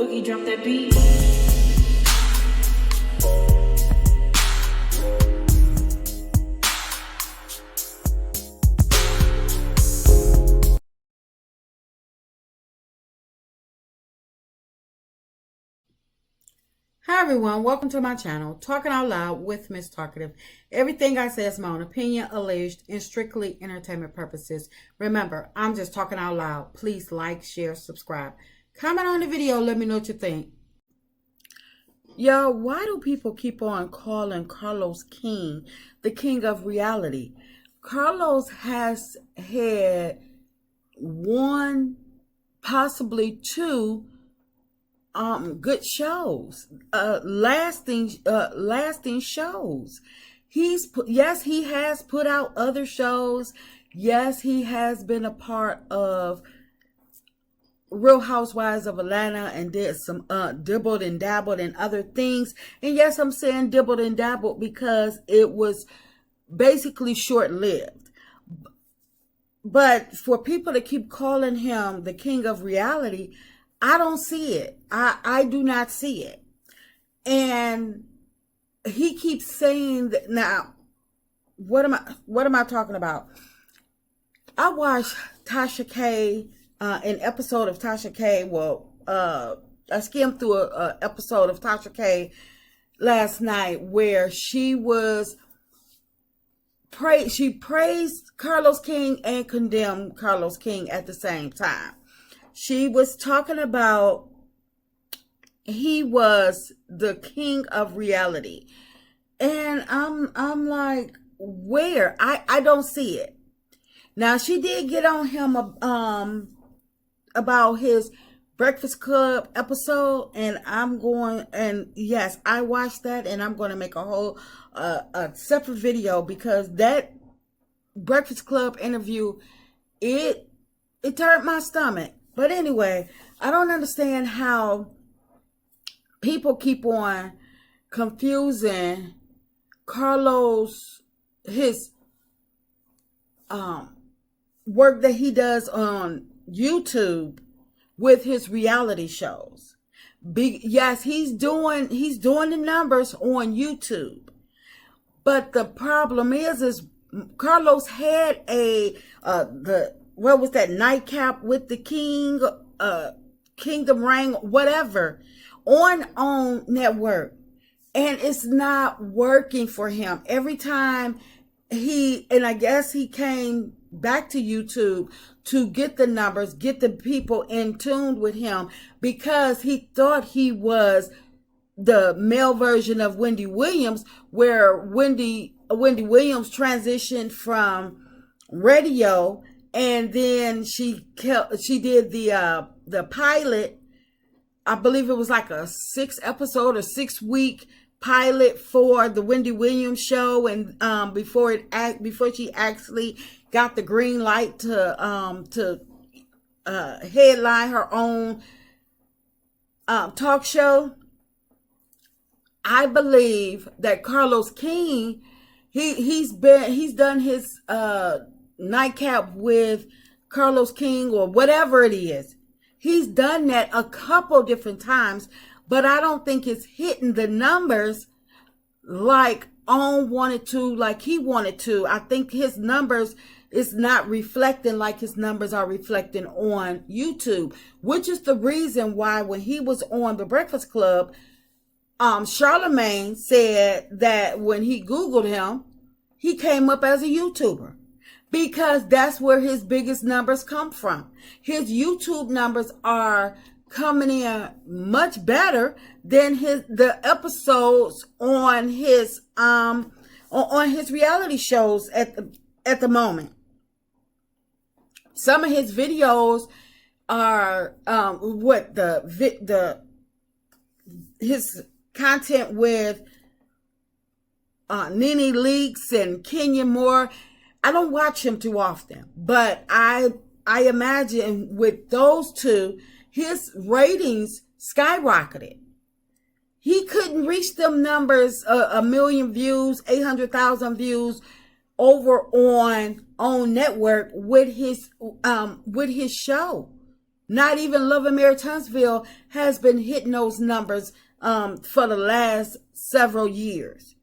Boogie, drop that beat. Hi everyone, welcome to my channel, Talking Out Loud with Miss Talkative. Everything I say is my own opinion, alleged, and strictly entertainment purposes. Remember, I'm just talking out loud. Please like, share, subscribe. Comment on the video, let me know what you think. Y'all, why do people keep on calling Carlos King the king of reality? Carlos has had one, possibly two good shows, lasting shows. He has put out other shows. Yes, he has been a part of Real Housewives of Atlanta and did some dibbled and dabbled in other things. And yes, I'm saying dibbled and dabbled because it was basically short-lived. But for people to keep calling him the king of reality, I don't see it. I do not see it. And he keeps saying that. Now, what am I talking about? I watched Tasha K, an episode of Tasha K. Well, I skimmed through an episode of Tasha K last night where she praised Carlos King and condemned Carlos King at the same time. She was talking about he was the king of reality. And I'm like, where? I don't see it. Now, she did get on him about his Breakfast Club episode, and yes, I watched that, and I'm going to make a whole a separate video because that Breakfast Club interview, it turned my stomach. But anyway, I don't understand how people keep on confusing Carlos, his work that he does on YouTube with his reality shows. Yes, he's doing the numbers on YouTube. But the problem is Carlos had what was that nightcap with the king, Kingdom Reign, whatever, on network. And it's not working for him. Every time I guess he came back to YouTube to get the numbers, get the people in tune with him because he thought he was the male version of Wendy Williams, where Wendy Williams transitioned from radio. And then she did the pilot. I believe it was like a 6-episode or 6-week pilot for the Wendy Williams show. And before she actually got the green light to headline her own talk show. I believe that Carlos King, he's done his nightcap with Carlos King or whatever it is. He's done that a couple different times, but I don't think it's hitting the numbers like he wanted to. I think his numbers is not reflecting like his numbers are reflecting on YouTube, which is the reason why when he was on the Breakfast Club, Charlemagne said that when he Googled him, he came up as a YouTuber. Because that's where his biggest numbers come from. His YouTube numbers are coming in much better than the episodes on his reality shows at the moment. Some of his videos are his content with Nene Leakes and Kenya Moore. I don't watch him too often, but I imagine with those two, his ratings skyrocketed. He couldn't reach them numbers, 1 million views, 800,000 views over on network with his show. Not even Love and Marriage Huntsville has been hitting those numbers for the last several years.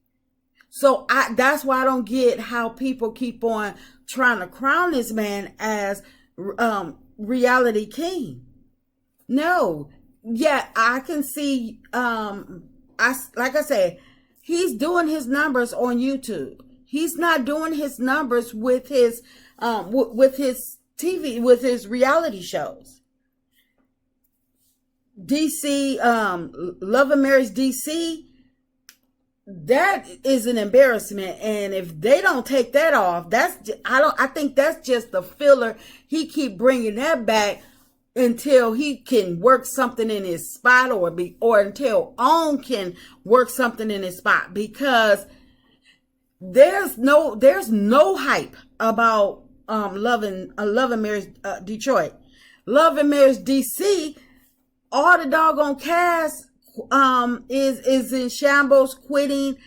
So that's why I don't get how people keep on trying to crown this man as reality king. No, yeah, I can see. Like I said, he's doing his numbers on YouTube. He's not doing his numbers with his TV, with his reality shows. DC, Love and Marriage DC, that is an embarrassment. And if they don't take that off, I think that's just the filler. He keep bringing that back until he can work something in his spot, or until OWN can work something in his spot, because there's no hype about Love and Marriage Detroit. Love and Marriage DC, all the doggone cast is in shambles, quitting.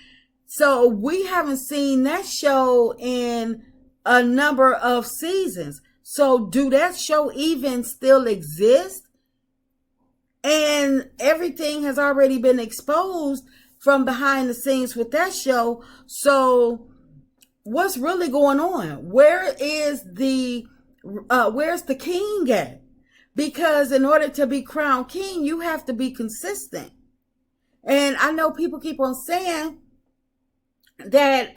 So we haven't seen that show in a number of seasons. So do that show even still exist? And everything has already been exposed from behind the scenes with that show. So what's really going on? Where's the king at? Because in order to be crowned king, you have to be consistent. And I know people keep on saying that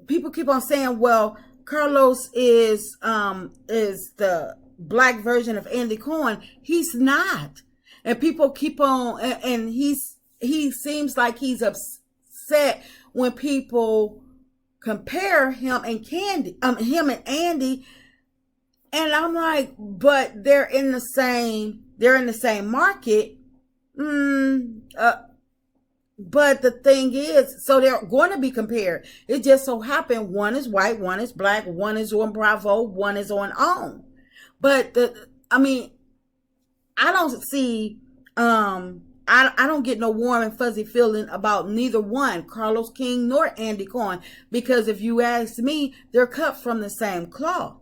people keep on saying, well, Carlos is the black version of Andy Cohen. He's not. And people keep on, and he seems like he's upset when people compare him and Andy. And I'm like, but they're in the same market. But the thing is, so they're going to be compared. It just so happened one is white, one is black, one is on Bravo, one is on OWN. But I don't see, I don't get no warm and fuzzy feeling about neither one, Carlos King nor Andy Cohen, because if you ask me, they're cut from the same cloth.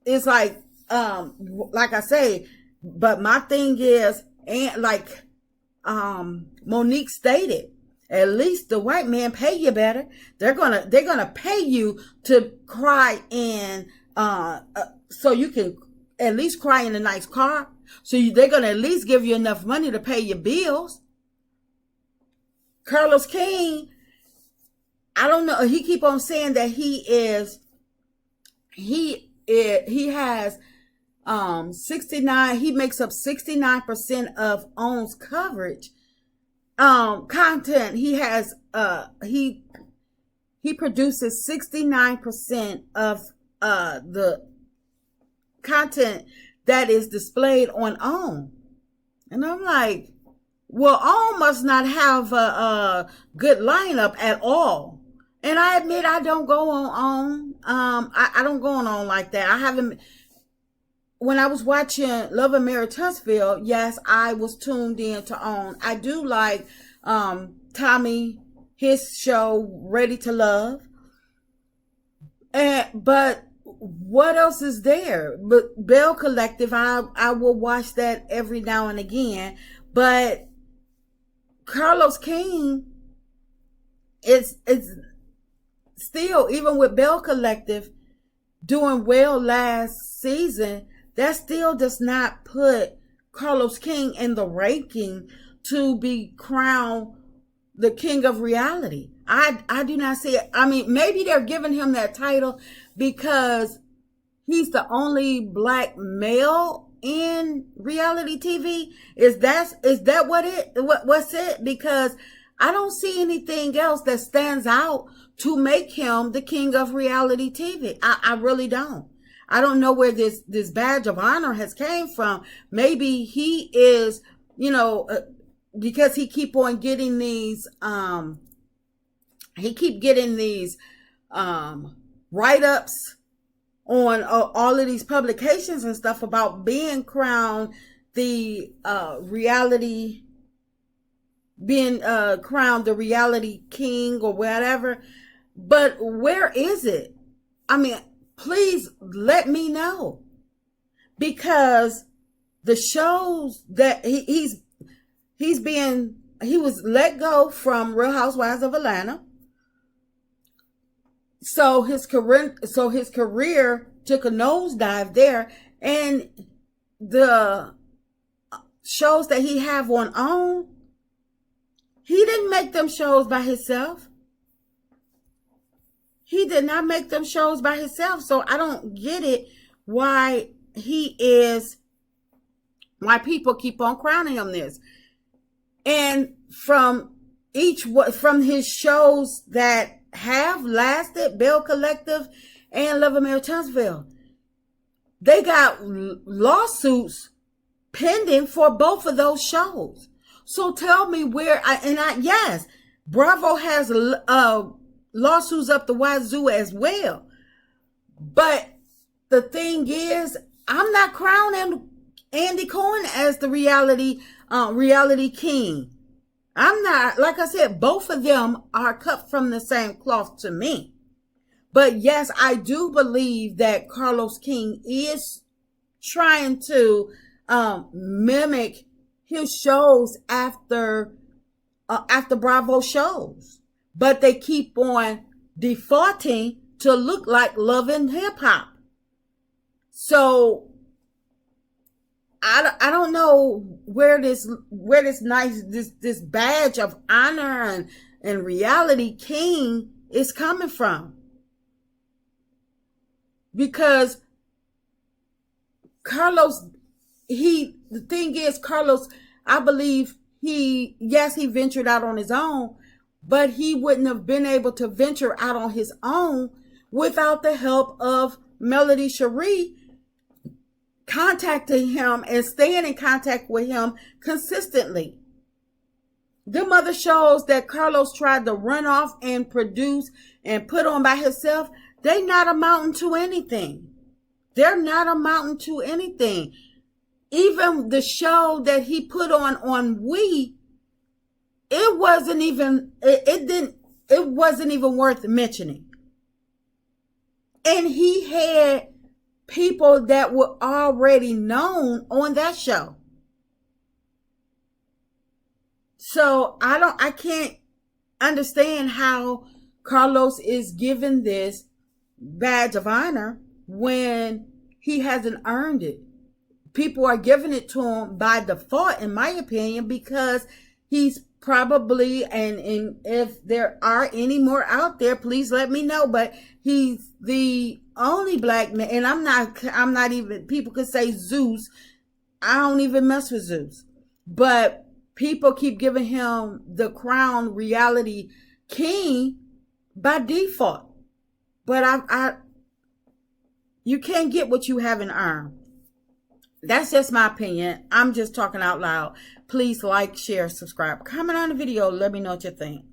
It's like I say, but my thing is, and like Monique stated, at least the white man pay you better. They're gonna pay you to cry in, so you can at least cry in a nice car. So they're gonna at least give you enough money to pay your bills. Carlos King, I don't know. He keep on saying that he has 69. He makes up 69% of OWN's coverage. Content. He has he produces 69% of the content that is displayed on OWN. And I'm like, well, OWN must not have a good lineup at all. And I admit I don't go on OWN. I don't go on OWN like that. I haven't. When I was watching Love and Marriage Huntsville, yes, I was tuned in to OWN. I do like Tommy, his show, Ready to Love. But what else is there? But Bell Collective, I will watch that every now and again. But Carlos King is still, even with Bell Collective doing well last season, that still does not put Carlos King in the ranking to be crowned the king of reality. I do not see it. I mean, maybe they're giving him that title because he's the only black male in reality TV. Is that what's it? Because I don't see anything else that stands out to make him the king of reality TV. I really don't. I don't know where this badge of honor has came from. Maybe he is, because he keep on getting these, write-ups on all of these publications and stuff about being crowned the reality king or whatever. But where is it? I mean, please let me know, because the shows that he was let go from Real Housewives of Atlanta. So his career took a nosedive there, and the shows that he have on OWN, he didn't make them shows by himself. He did not make them shows by himself. So I don't get it why people keep on crowning him this. And from his shows that have lasted, Bell Collective and Love and Marriage Huntsville, they got lawsuits pending for both of those shows. So tell me yes, Bravo has lawsuits up the wazoo as well. But the thing is, I'm not crowning Andy Cohen as the reality king. I'm not. Like I said, both of them are cut from the same cloth to me. But yes, I do believe that Carlos King is trying to mimic his shows after Bravo shows, but they keep on defaulting to look like Love and Hip Hop. So I don't know where this badge of honor and reality king is coming from, because Carlos, the thing is, Carlos, I believe he ventured out on his own, but he wouldn't have been able to venture out on his own without the help of Melody Cherie contacting him and staying in contact with him consistently. Them other shows that Carlos tried to run off and produce and put on by himself, they not amounting to anything. They're not amounting to anything. Even the show that he put on We, it wasn't even worth mentioning. And he had people that were already known on that show. So I can't understand how Carlos is given this badge of honor when he hasn't earned it. People are giving it to him by default, in my opinion, because he's probably, and if there are any more out there, please let me know, but he's the only black man, and I'm not even, people could say Zeus. I don't even mess with Zeus. But people keep giving him the crown reality king by default. But you can't get what you haven't earned. That's just my opinion. I'm just talking out loud. Please like, share, subscribe, comment on the video. Let me know what you think.